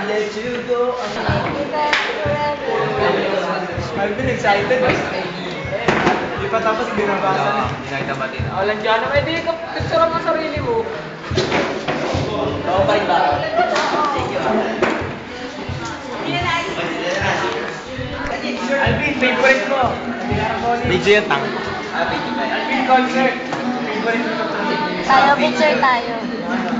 let you go. I've been excited. Di pa tapos binabasa na. Hindi na kita batin. Walang dyan naman, hindi ka picture mo sarili mo. Oo pa rin ba? Thank you. Alvin, favorite mo. Medyo yung tang. Alvin, concert. Favorite mo. Tayo, picture tayo.